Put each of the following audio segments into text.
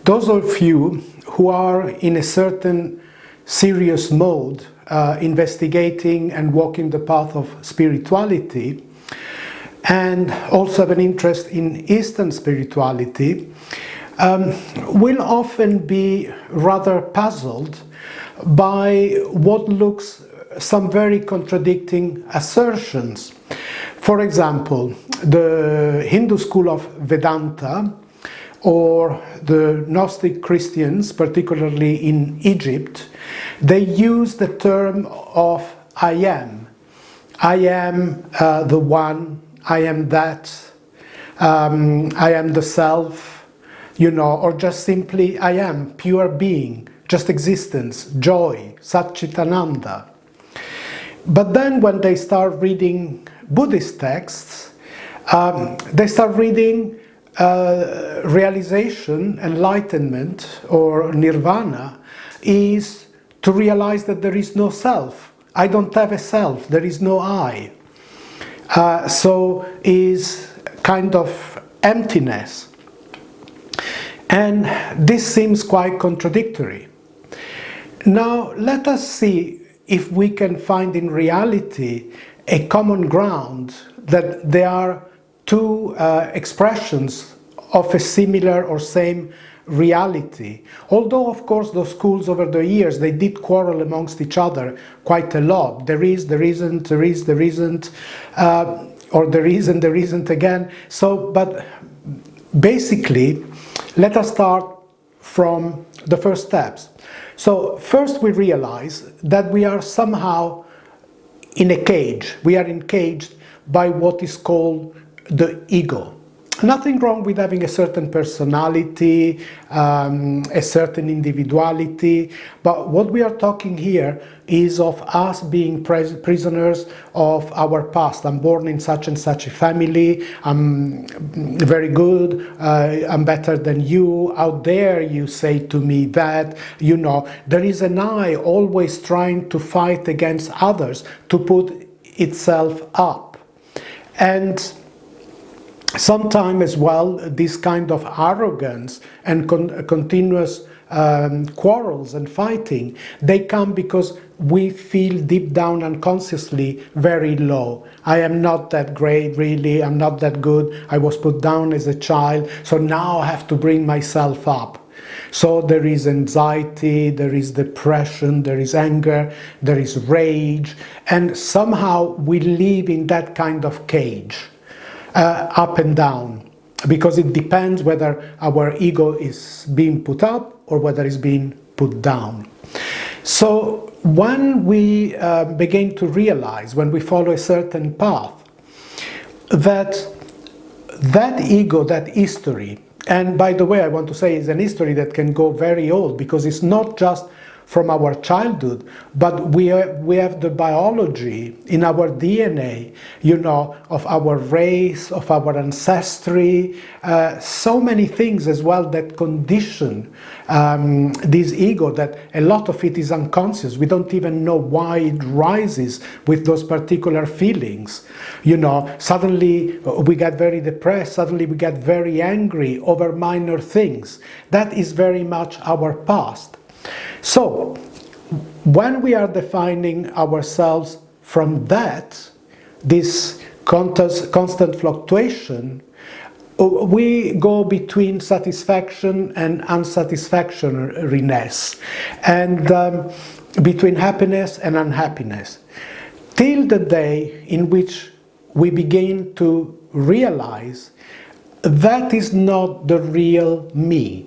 those of you who are in a certain serious mode, investigating and walking the path of spirituality, and also have an interest in Eastern spirituality, will often be rather puzzled by what looks some very contradicting assertions. For example, the Hindu school of Vedanta, or the Gnostic Christians, particularly in Egypt, they use the term of I am. I am the one, I am that, I am the self, or just simply I am, pure being, just existence, joy, Satchitananda. But then when they start reading Buddhist texts, they start reading realization, enlightenment, or nirvana is to realize that there is no self. I don't have a self, there is no I. So is kind of emptiness. And this seems quite contradictory. Now let us see if we can find in reality a common ground, that there are two expressions of a similar or same reality. Although, of course, those schools over the years, they did quarrel amongst each other quite a lot. There is, there isn't, there is, there isn't, or there is and there isn't again. So, but basically, let us start from the first steps. So, first we realize that we are somehow in a cage. We are encaged by what is called the ego. Nothing wrong with having a certain personality, a certain individuality, but what we are talking here is of us being prisoners of our past. I'm born in such and such a family, I'm very good, I'm better than you, out there you say to me that, there is an I always trying to fight against others, to put itself up. And sometimes as well, this kind of arrogance and continuous quarrels and fighting, they come because we feel deep down unconsciously very low. I am not that great, really, I'm not that good, I was put down as a child, so now I have to bring myself up. So there is anxiety, there is depression, there is anger, there is rage, and somehow we live in that kind of cage. Up and down, because it depends whether our ego is being put up or whether it's being put down. So when we begin to realize, when we follow a certain path, that ego, that history, and by the way, I want to say it's an history that can go very old, because it's not just from our childhood, but we have the biology in our DNA, of our race, of our ancestry, so many things as well that condition this ego, that a lot of it is unconscious. We don't even know why it rises with those particular feelings. Suddenly we get very depressed, suddenly we get very angry over minor things. That is very much our past. So, when we are defining ourselves from that, this constant fluctuation, we go between satisfaction and unsatisfactoriness, and between happiness and unhappiness, till the day in which we begin to realize that is not the real me.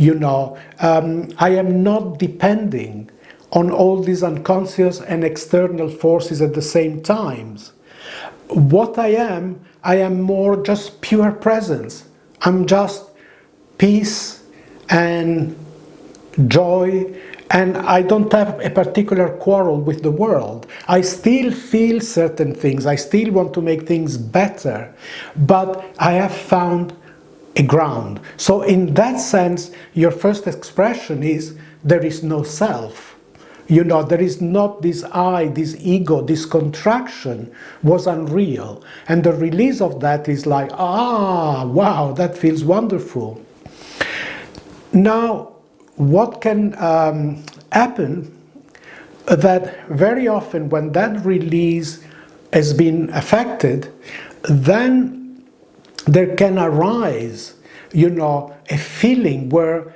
I am not depending on all these unconscious and external forces at the same time. What I am more just pure presence. I'm just peace and joy, and I don't have a particular quarrel with the world. I still feel certain things, I still want to make things better, but I have found a ground. So in that sense, your first expression is there is no self. There is not this I, this ego, this contraction was unreal. And the release of that is like, wow, that feels wonderful. Now, what can happen that very often when that release has been affected, then there can arise, a feeling where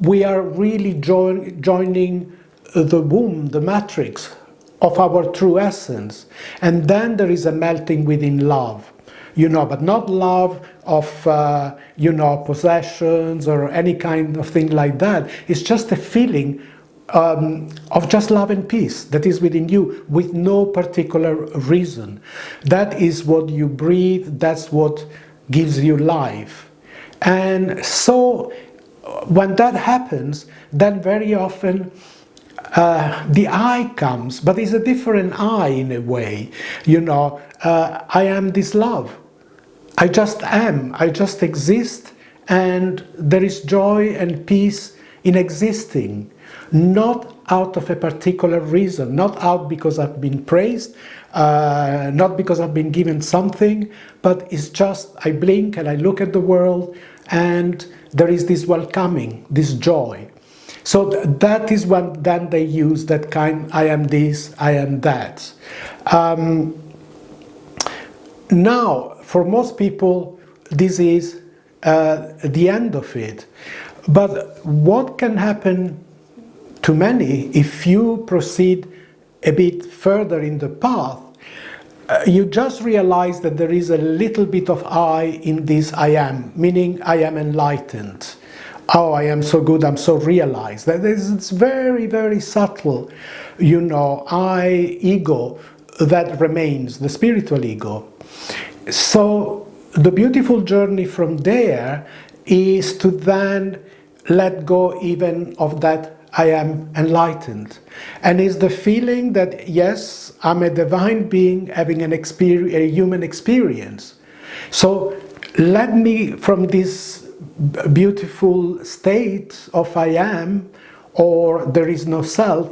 we are really joining the womb, the matrix of our true essence. And then there is a melting within love, but not love of, possessions or any kind of thing like that. It's just a feeling of just love and peace that is within you with no particular reason. That is what you breathe, that's what gives you life. And so when that happens, then very often the I comes, but it's a different I in a way. I am this love. I just am, I just exist, and there is joy and peace in existing, not out of a particular reason, not out because I've been praised, not because I've been given something, but it's just I blink and I look at the world and there is this welcoming, this joy. So that is when then they use that kind, I am this, I am that. Now, for most people, this is the end of it. But what can happen to many if you proceed a bit further in the path, you just realize that there is a little bit of I in this I am, meaning I am enlightened. Oh, I am so good, I'm so realized. It's very, very subtle, I, ego, that remains, the spiritual ego. So the beautiful journey from there is to then let go even of that I am enlightened. And it's the feeling that, yes, I'm a divine being having a human experience. So let me, from this beautiful state of I am, or there is no self,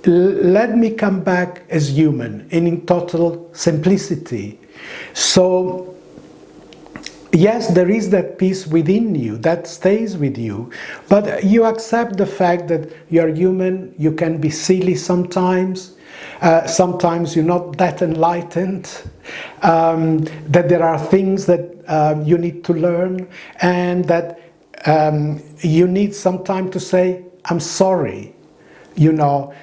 let me come back as human and in total simplicity. So yes, there is that peace within you that stays with you, but you accept the fact that you're human, you can be silly sometimes, sometimes you're not that enlightened, that there are things that you need to learn, and that you need some time to say, I'm sorry,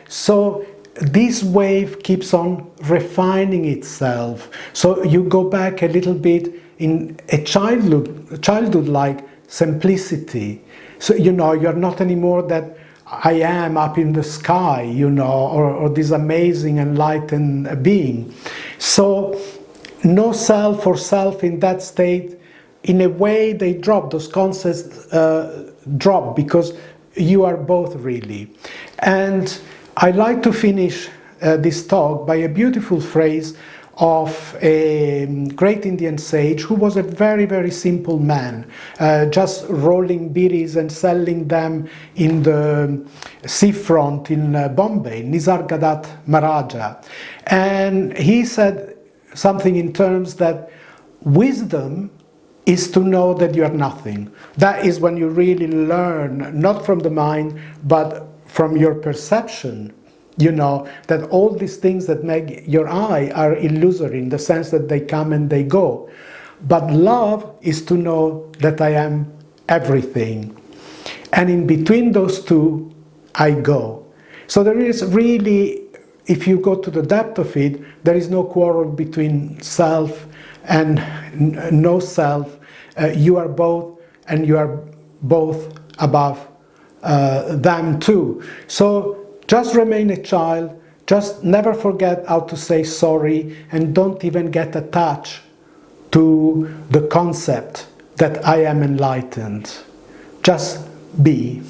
So this wave keeps on refining itself. So you go back a little bit in a childhood-like simplicity. So, you're not anymore that I am up in the sky, or this amazing enlightened being. So no self or self in that state, in a way they drop, those concepts drop, because you are both really. And I like to finish this talk by a beautiful phrase of a great Indian sage who was a very, very simple man, just rolling bidis and selling them in the seafront in Bombay, Nisargadatta Maharaja. And he said something in terms that wisdom is to know that you are nothing. That is when you really learn, not from the mind, but from your perception, that all these things that make your I are illusory in the sense that they come and they go. But love is to know that I am everything. And in between those two, I go. So there is really, if you go to the depth of it, there is no quarrel between self and no self. You are both, and you are both above them too. So just remain a child, just never forget how to say sorry, and don't even get attached to the concept that I am enlightened. Just be.